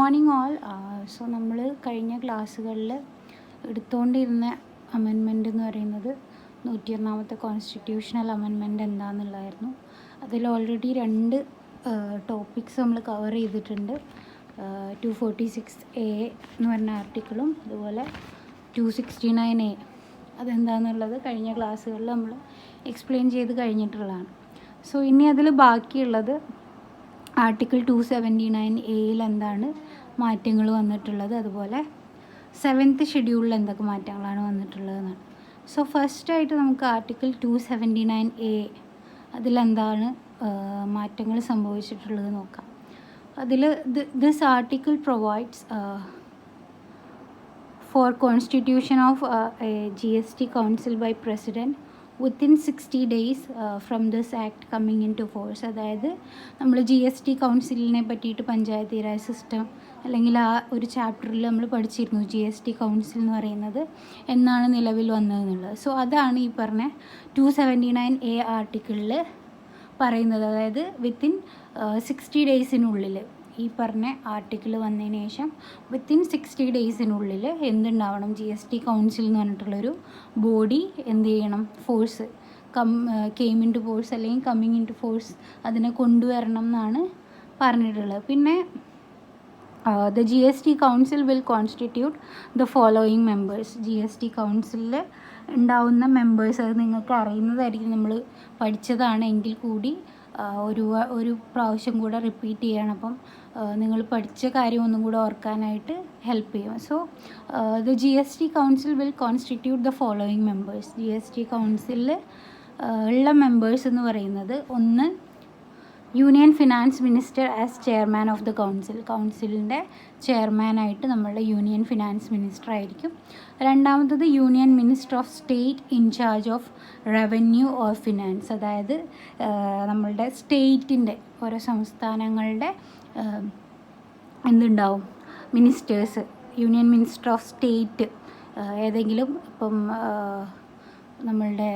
Morning all. So നമ്മൾ കഴിഞ്ഞ ക്ലാസ്സുകളിൽ എടുത്തുകൊണ്ടിരുന്ന അമെൻമെൻ്റ് എന്ന് പറയുന്നത് 101ാമത്തെ കോൺസ്റ്റിറ്റ്യൂഷണൽ അമെൻമെൻ്റ് എന്താണെന്നുള്ളതായിരുന്നു. അതിൽ ഓൾറെഡി 2 ടോപ്പിക്സ് നമ്മൾ കവർ ചെയ്തിട്ടുണ്ട്. 246A എന്ന് പറഞ്ഞ ആർട്ടിക്കിളും അതുപോലെ 269A അതെന്താണെന്നുള്ളത് കഴിഞ്ഞ ക്ലാസ്സുകളിൽ നമ്മൾ എക്സ്പ്ലെയിൻ ചെയ്ത് കഴിഞ്ഞിട്ടുള്ളതാണ്. സോ ഇനി അതിൽ ബാക്കിയുള്ളത് ആർട്ടിക്കിൾ 279A എന്താണ് മാറ്റങ്ങൾ വന്നിട്ടുള്ളത്, അതുപോലെ 7th ഷെഡ്യൂളിൽ എന്തൊക്കെ മാറ്റങ്ങളാണ് വന്നിട്ടുള്ളതെന്നാണ്. സോ ഫസ്റ്റായിട്ട് നമുക്ക് ആർട്ടിക്കിൾ 279A അതിലെന്താണ് മാറ്റങ്ങൾ സംഭവിച്ചിട്ടുള്ളത് നോക്കാം. അതിൽ this article provides for constitution of a GST council by president within 60 days from this act coming into force. അതായത് നമ്മൾ GST കൗൺസിലിനെ പറ്റിയിട്ട് പഞ്ചായത്തി രാജ് സിസ്റ്റം അല്ലെങ്കിൽ ആ ഒരു ചാപ്റ്ററിൽ നമ്മൾ പഠിച്ചിരുന്നു GST കൗൺസിൽ എന്ന് പറയുന്നത് എന്നാണ് നിലവിൽ വന്നതെന്നുള്ളത്. സോ അതാണ് ഈ പറഞ്ഞ 279A ആർട്ടിക്കിളിൽ പറയുന്നത്. അതായത് വിത്തിൻ 60 ഡേയ്സിനുള്ളിൽ ഈ പറഞ്ഞ ആർട്ടിക്കിൾ വന്നതിന് ശേഷം വിത്തിൻ 60 ഡേയ്സിനുള്ളിൽ എന്തുണ്ടാവണം, GST കൗൺസിൽ എന്ന് പറഞ്ഞിട്ടുള്ളൊരു ബോഡി എന്ത് ചെയ്യണം, force came into force അല്ലെങ്കിൽ കമ്മിങ് ഇൻ ടു ഫോഴ്സ് അതിനെ കൊണ്ടുവരണം എന്നാണ് പറഞ്ഞിട്ടുള്ളത്. പിന്നെ the GST council will constitute the following members. GST കൗൺസിലിൽ ഉണ്ടാവുന്ന മെമ്പേഴ്സ് അത് നിങ്ങൾക്ക് അറിയുന്നതായിരിക്കും, നമ്മൾ പഠിച്ചതാണ് എങ്കിൽ കൂടി ഒരു പ്രാവശ്യം കൂടെ റിപ്പീറ്റ് ചെയ്യണം. അപ്പം നിങ്ങൾ പഠിച്ച കാര്യം ഒന്നും കൂടെ ഓർക്കാനായിട്ട് ഹെൽപ്പ് ചെയ്യും. So the GST council will constitute the following members. GST കൗൺസിലിൽ ഉള്ള മെമ്പേഴ്സ് എന്ന് പറയുന്നത്, ഒന്ന് union finance minister as chairman of the council. കൗൺസിലിൻ്റെ ചെയർമാനായിട്ട് നമ്മളുടെ യൂണിയൻ ഫിനാൻസ് മിനിസ്റ്റർ ആയിരിക്കും. രണ്ടാമത്തത് union minister of state incharge of revenue or finance. അതായത് നമ്മളുടെ സ്റ്റേറ്റിൻ്റെ ഓരോ സംസ്ഥാനങ്ങളുടെ എന്തുണ്ടാവും, ministers, union minister of state ഏതെങ്കിലും ഇപ്പം നമ്മളുടെ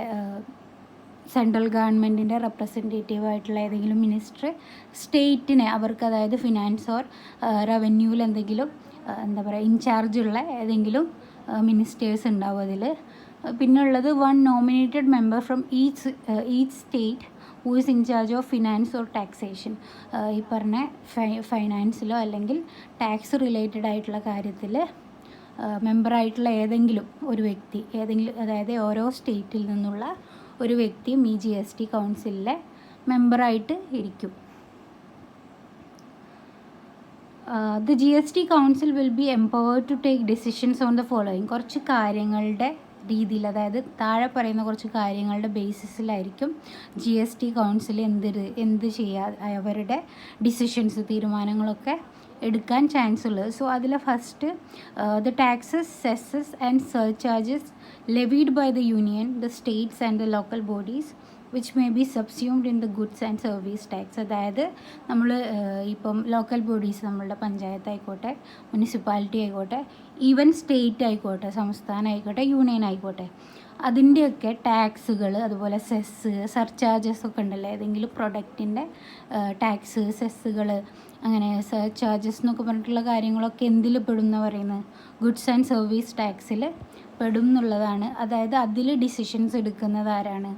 സെൻട്രൽ ഗവൺമെൻറ്റിൻ്റെ റെപ്രസെൻറ്റേറ്റീവ് ആയിട്ടുള്ള ഏതെങ്കിലും മിനിസ്റ്റർ സ്റ്റേറ്റിനെ അവർക്ക്, അതായത് ഫിനാൻസ് ഓർ റവന്യൂവിൽ എന്തെങ്കിലും എന്താ പറയുക ഇൻചാർജുള്ള ഏതെങ്കിലും മിനിസ്റ്റേഴ്സ് ഉണ്ടാവും അതിൽ. പിന്നുള്ളത് one nominated member from each state who is in charge of finance or taxation. ഈ പറഞ്ഞ ഫൈനാൻസിലോ അല്ലെങ്കിൽ ടാക്സ് റിലേറ്റഡ് ആയിട്ടുള്ള കാര്യത്തിൽ മെമ്പറായിട്ടുള്ള ഏതെങ്കിലും ഒരു വ്യക്തി, അതായത് ഓരോ സ്റ്റേറ്റിൽ നിന്നുള്ള ഒരു വ്യക്തിയും ഈ GST കൗൺസിലിലെ മെമ്പറായിട്ട് ഇരിക്കും. The GST council will be empowered to take decisions on the following. കുറച്ച് കാര്യങ്ങളുടെ രീതിയിൽ, അതായത് താഴെ പറയുന്ന കുറച്ച് കാര്യങ്ങളുടെ ബേസിസിലായിരിക്കും GST കൗൺസിൽ എന്ത് ചെയ്യുക, അവരുടെ ഡിസിഷൻസ്, തീരുമാനങ്ങളൊക്കെ എടുക്കാൻ ചാൻസ് ഉള്ളത്. സോ അതിൽ first the taxes, cesses and surcharges levied by the union, the states and the local bodies which may be subsumed in the goods and service tax. അതായത് നമ്മൾ ഇപ്പം ലോക്കൽ ബോഡീസ്, നമ്മളുടെ പഞ്ചായത്ത് ആയിക്കോട്ടെ, municipality ആയിക്കോട്ടെ, even state ആയിക്കോട്ടെ, സംസ്ഥാനം ആയിക്കോട്ടെ, union ആയിക്കോട്ടെ, അതിൻ്റെയൊക്കെ ടാക്സുകൾ, അതുപോലെ സെസ്സ്, സർചാർജസ് ഒക്കെ ഉണ്ടല്ലോ, ഏതെങ്കിലും പ്രൊഡക്റ്റിൻ്റെ ടാക്സ്, സെസ്സുകൾ, അങ്ങനെ സർചാർജസ് എന്നൊക്കെ പറഞ്ഞിട്ടുള്ള കാര്യങ്ങളൊക്കെ എന്തിൽ പെടും എന്ന് പറയുന്നത്, ഗുഡ്സ് ആൻഡ് സർവീസ് ടാക്സിൽ പെടും എന്നുള്ളതാണ്. അതായത് അതിൽ ഡിസിഷൻസ് എടുക്കുന്നത് ആരാണ്,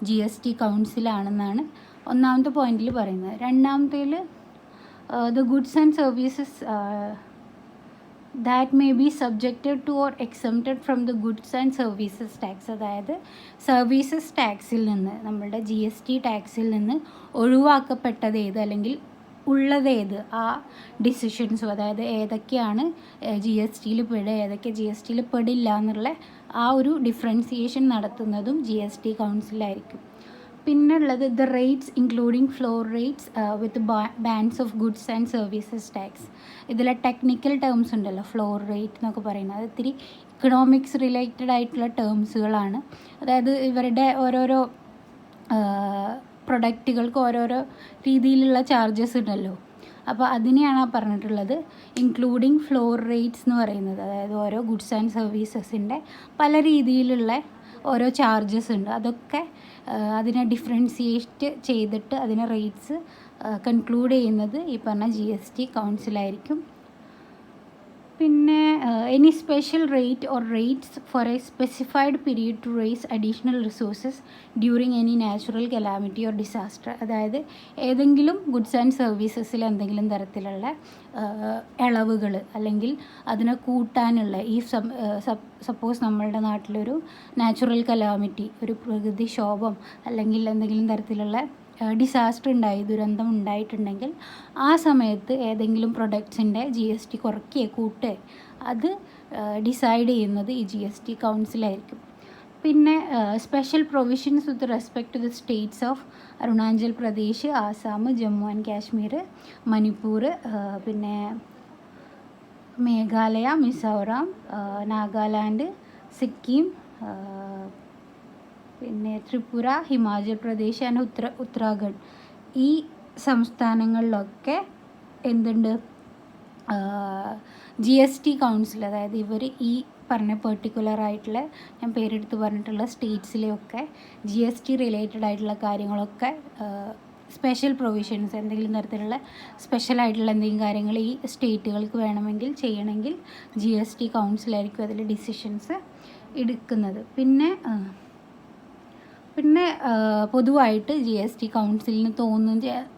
GST കൗൺസിലാണെന്നാണ് ഒന്നാമത്തെ പോയിന്റിൽ പറയുന്നത്. രണ്ടാമത്തേൽ the goods and services that may be subjected to or exempted from the goods and services tax. അതായത് സർവീസസ് ടാക്സിൽ നിന്ന്, നമ്മളുടെ GST ടാക്സിൽ നിന്ന് ഒഴിവാക്കപ്പെട്ടത് ഏത് അല്ലെങ്കിൽ ഉള്ളതേത്, ആ ഡിസിഷൻസും, അതായത് ഏതൊക്കെയാണ് GSTയിൽ പെടുക, ഏതൊക്കെ GSTയിൽ പെടില്ല എന്നുള്ള ആ ഒരു ഡിഫറൻസിയേഷൻ നടത്തുന്നതും GST കൗൺസിലായിരിക്കും. പിന്നുള്ളത് the rates including floor rates with bands of goods and services tax. ഇതിലെ ടെക്നിക്കൽ ടേംസ് ഉണ്ടല്ലോ, ഫ്ലോർ റേറ്റ് എന്നൊക്കെ പറയുന്നത്, അത് ഇത്തിരി ഇക്കണോമിക്സ് റിലേറ്റഡ് ആയിട്ടുള്ള ടേംസുകളാണ്. അതായത് ഇവരുടെ ഓരോരോ പ്രൊഡക്റ്റുകൾക്ക് ഓരോരോ രീതിയിലുള്ള ചാർജസ് ഉണ്ടല്ലോ, അപ്പോൾ അതിനെയാണ് പറഞ്ഞിട്ടുള്ളത് ഇൻക്ലൂഡിങ് ഫ്ലോർ റേറ്റ്സ് എന്ന് പറയുന്നത്. അതായത് ഓരോ ഗുഡ്സ് ആൻഡ് സർവീസസിൻ്റെ പല രീതിയിലുള്ള ഓരോ ചാർജസ് ഉണ്ട്, അതൊക്കെ അതിനെ ഡിഫറൻഷിയേറ്റ് ചെയ്തിട്ട് അതിനെ റേറ്റ്സ് കൺക്ലൂഡ് ചെയ്യുന്നത് ഈ പറഞ്ഞ GST കൗൺസിലായിരിക്കും. പിന്നെ any special rate or rates for a specified period to raise additional resources during any natural calamity or disaster. അതായത് ഏതെങ്കിലും ഗുഡ്സ് ആൻഡ് സർവീസസിൽ എന്തെങ്കിലും തരത്തിലുള്ള ഇളവുകൾ അല്ലെങ്കിൽ അതിനെ കൂട്ടാനുള്ള ഈ സപ്പോസ് നമ്മളുടെ നാട്ടിലൊരു നാച്ചുറൽ കലാമിറ്റി, ഒരു പ്രകൃതിക്ഷോഭം അല്ലെങ്കിൽ എന്തെങ്കിലും തരത്തിലുള്ള ഡിസാസ്റ്റർ ദുരന്തം ഉണ്ടായിട്ടുണ്ടെങ്കിൽ ആ സമയത്ത് ഏതെങ്കിലും പ്രൊഡക്ട്സിൻ്റെ GST കുറയ്ക്കുകയോ കൂട്ടുകയോ അത് ഡിസൈഡ് ചെയ്യുന്നത് ഈ GST കൗൺസിലായിരിക്കും. പിന്നെ special provisions with respect to the states of Arunachal Pradesh, Assam, Jammu and Kashmir, Manipur, പിന്നെ മേഘാലയ, മിസോറാം, നാഗാലാൻഡ്, സിക്കിം, പിന്നെ ത്രിപുര, ഹിമാചൽ പ്രദേശ് ആൻഡ് ഉത്തരാഖണ്ഡ്, ഈ സംസ്ഥാനങ്ങളിലൊക്കെ എന്തുണ്ട്, GST കൗൺസിൽ, അതായത് ഇവർ ഈ പറഞ്ഞ പെർട്ടിക്കുലർ ആയിട്ടുള്ള ഞാൻ പേരെടുത്ത് പറഞ്ഞിട്ടുള്ള സ്റ്റേറ്റ്സിലെയൊക്കെ GST റിലേറ്റഡ് ആയിട്ടുള്ള കാര്യങ്ങളൊക്കെ സ്പെഷ്യൽ പ്രൊവിഷൻസ്, എന്തെങ്കിലും തരത്തിലുള്ള സ്പെഷ്യലായിട്ടുള്ള എന്തെങ്കിലും കാര്യങ്ങൾ ഈ സ്റ്റേറ്റുകൾക്ക് വേണമെങ്കിൽ ചെയ്യണമെങ്കിൽ GST കൗൺസിലായിരിക്കും അതിൽ ഡിസിഷൻസ് എടുക്കുന്നത്. പിന്നെ പൊതുവായിട്ട് GST കൗൺസിലിന്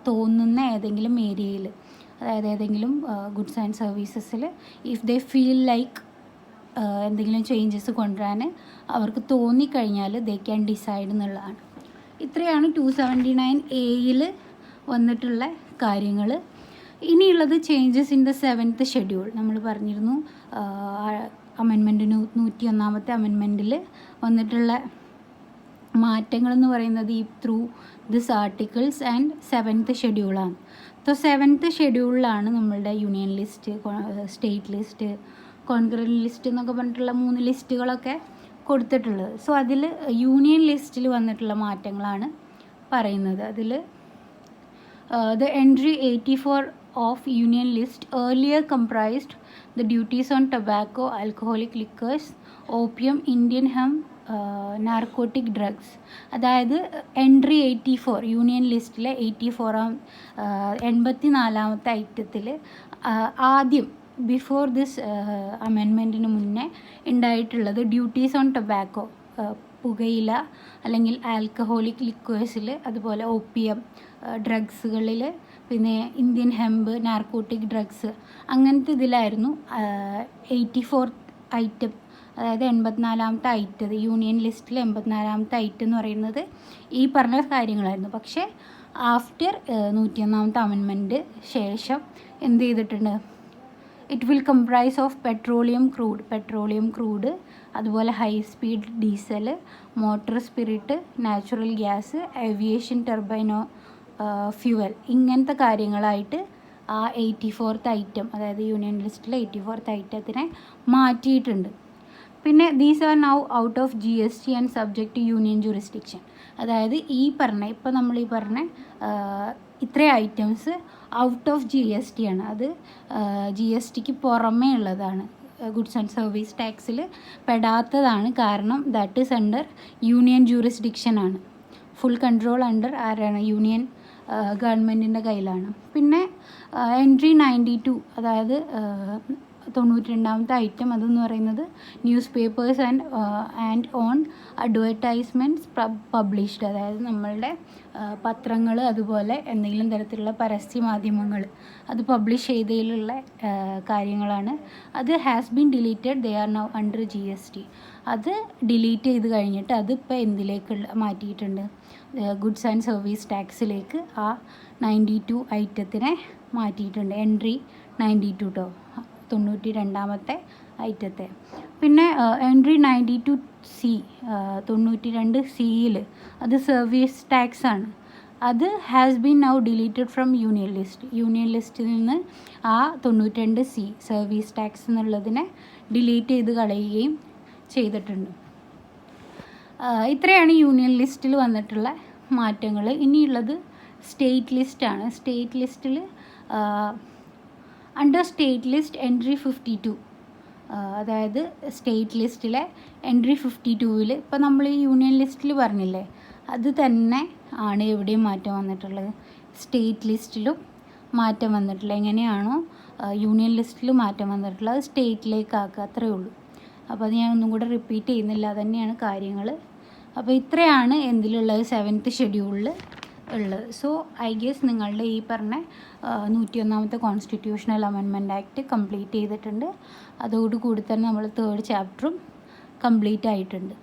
തോന്നുന്ന ഏതെങ്കിലും ഏരിയയിൽ, അതായത് ഏതെങ്കിലും ഗുഡ്സ് ആൻഡ് സർവീസസിൽ ഇഫ് ദേ ഫീൽ ലൈക്ക് എന്തെങ്കിലും ചേഞ്ചസ് കൊണ്ടുവരാൻ അവർക്ക് തോന്നിക്കഴിഞ്ഞാൽ ദേ ക്യാൻ ഡിസൈഡ് എന്നുള്ളതാണ്. ഇത്രയാണ് 279A വന്നിട്ടുള്ള കാര്യങ്ങൾ. ഇനിയുള്ളത് changes in the 7th schedule. നമ്മൾ പറഞ്ഞിരുന്നു അമെൻമെൻറ്റ് 101ാമത്തെ അമെൻമെൻറ്റിൽ വന്നിട്ടുള്ള മാറ്റങ്ങളെന്ന് പറയുന്നത് ഈ through this articles and 7th ഷെഡ്യൂളാണ്. സോ 7th ഷെഡ്യൂളിലാണ് നമ്മളുടെ union list, state list, concurrent list എന്നൊക്കെ പറഞ്ഞിട്ടുള്ള 3 ലിസ്റ്റുകളൊക്കെ കൊടുത്തിട്ടുള്ളത്. സോ അതിൽ യൂണിയൻ ലിസ്റ്റിൽ വന്നിട്ടുള്ള മാറ്റങ്ങളാണ് പറയുന്നത്. അതിൽ the entry 84 of union list earlier comprised the duties on tobacco, alcoholic liquors, opium, Indian hemp, narcotic drugs. അതായത് എൻട്രി 84 യൂണിയൻ ലിസ്റ്റിലെ 84ാമത്തെ ഐറ്റത്തിൽ ആദ്യം ബിഫോർ ദിസ് അമെൻമെൻറ്റിന് മുന്നേ ഉണ്ടായിട്ടുള്ളത് ഡ്യൂട്ടീസ് ഓൺ ടൊബാക്കോ, പുകയില അല്ലെങ്കിൽ ആൽക്കഹോളിക് ലിക്വേഴ്സിൽ, അതുപോലെ ഓപ്പിയം ഡ്രഗ്സുകളിൽ, പിന്നെ ഇന്ത്യൻ ഹെമ്പ്, നാർക്കോട്ടിക് ഡ്രഗ്സ്, അങ്ങനത്തെ ഇതിലായിരുന്നു 84th ഐറ്റം, അതായത് 84ാമത്തെ ഐറ്റം, യൂണിയൻ ലിസ്റ്റിൽ 84ാമത്തെ ഐറ്റം എന്ന് പറയുന്നത് ഈ പറഞ്ഞ കാര്യങ്ങളായിരുന്നു. പക്ഷേ ആഫ്റ്റർ 101ാമത്തെ അമെൻമെൻറ്റ് ശേഷം എന്ത് ചെയ്തിട്ടുണ്ട്, it will comprise of petroleum crude, അതുപോലെ high speed diesel, motor spirit, natural gas, aviation ടർബൈനോ ഫ്യൂവൽ, ഇങ്ങനത്തെ കാര്യങ്ങളായിട്ട് ആ 84th ഐറ്റം, അതായത് യൂണിയൻ ലിസ്റ്റിലെ 84th ഐറ്റത്തിനെ മാറ്റിയിട്ടുണ്ട്. പിന്നെ these are now out of GST and subject to union jurisdiction. അതായത് ഇപ്പോൾ നമ്മൾ ഈ പറഞ്ഞ ഇത്രയും ഐറ്റംസ് ഔട്ട് ഓഫ് GST ആണ്. അത് GSTക്ക് പുറമേ ഉള്ളതാണ്, ഗുഡ്സ് ആൻഡ് സർവീസ് ടാക്സിൽ പെടാത്തതാണ്. കാരണം that is under union jurisdiction ആണ്. ഫുൾ കൺട്രോൾ അണ്ടർ ആരാണ്, യൂണിയൻ ഗവൺമെൻറ്റിൻ്റെ കയ്യിലാണ്. പിന്നെ എൻട്രി 92, അതായത് 92ാമത്തെ ഐറ്റം അതെന്ന് പറയുന്നത് news papers and on advertisements published, അതായത് നമ്മളുടെ പത്രങ്ങൾ, അതുപോലെ എന്തെങ്കിലും തരത്തിലുള്ള പരസ്യ മാധ്യമങ്ങൾ അത് പബ്ലിഷ് ചെയ്തതിലുള്ള കാര്യങ്ങളാണ്. അത് has been deleted, they are now under GST. അത് ഡിലീറ്റ് ചെയ്ത് കഴിഞ്ഞിട്ട് അതിപ്പോൾ എന്തിലേക്ക് മാറ്റിയിട്ടുണ്ട്, ഗുഡ്സ് ആൻഡ് സർവീസ് ടാക്സിലേക്ക് ആ 92 ഐറ്റത്തിനെ മാറ്റിയിട്ടുണ്ട്. എൻട്രി 92 കേട്ടോ, 92ാമത്തെ ഐറ്റത്തെ. പിന്നെ എൻട്രി 92C, 92Cയിൽ അത് സർവീസ് ടാക്സ് ആണ്. അത് has been now deleted from union ലിസ്റ്റിൽ നിന്ന് ആ 92C സർവീസ് ടാക്സ് എന്നുള്ളതിനെ ഡിലീറ്റ് ചെയ്ത് കളയുകയും ചെയ്തിട്ടുണ്ട്. ഇത്രയാണ് യൂണിയൻ ലിസ്റ്റിൽ വന്നിട്ടുള്ള മാറ്റങ്ങൾ. ഇനിയുള്ളത് സ്റ്റേറ്റ് ലിസ്റ്റാണ്. സ്റ്റേറ്റ് ലിസ്റ്റിൽ അണ്ടർ സ്റ്റേറ്റ് ലിസ്റ്റ് എൻട്രി 52, അതായത് സ്റ്റേറ്റ് ലിസ്റ്റിലെ എൻട്രി 52-ൽ ഇപ്പോൾ നമ്മൾ ഈ യൂണിയൻ ലിസ്റ്റിൽ പറഞ്ഞില്ലേ, അത് തന്നെ ആണ് എവിടെയും മാറ്റം വന്നിട്ടുള്ളത്. സ്റ്റേറ്റ് ലിസ്റ്റിലും മാറ്റം വന്നിട്ടുള്ളത്. എങ്ങനെയാണോ യൂണിയൻ ലിസ്റ്റിൽ മാറ്റം വന്നിട്ടുള്ളത്. അത് സ്റ്റേറ്റിലേക്ക് ആക്കുക, അത്രയേ ഉള്ളൂ. അപ്പോൾ അത് ഞാൻ ഒന്നും കൂടെ റിപ്പീറ്റ് ചെയ്യുന്നില്ല, അതുതന്നെയാണ് കാര്യങ്ങൾ. അപ്പോൾ ഇത്രയാണ് എന്തിലുള്ളത് 7th ഷെഡ്യൂളിൽ ഉള്ളത്. സോ ഐ ഗെസ് നിങ്ങളുടെ ഈ പറഞ്ഞ 101ാമത്തെ കോൺസ്റ്റിറ്റ്യൂഷണൽ അമെൻമെൻറ്റ് ആക്ട് കംപ്ലീറ്റ് ചെയ്തിട്ടുണ്ട്. അതോടുകൂടി തന്നെ നമ്മൾ 3rd ചാപ്റ്ററും കംപ്ലീറ്റ് ആയിട്ടുണ്ട്.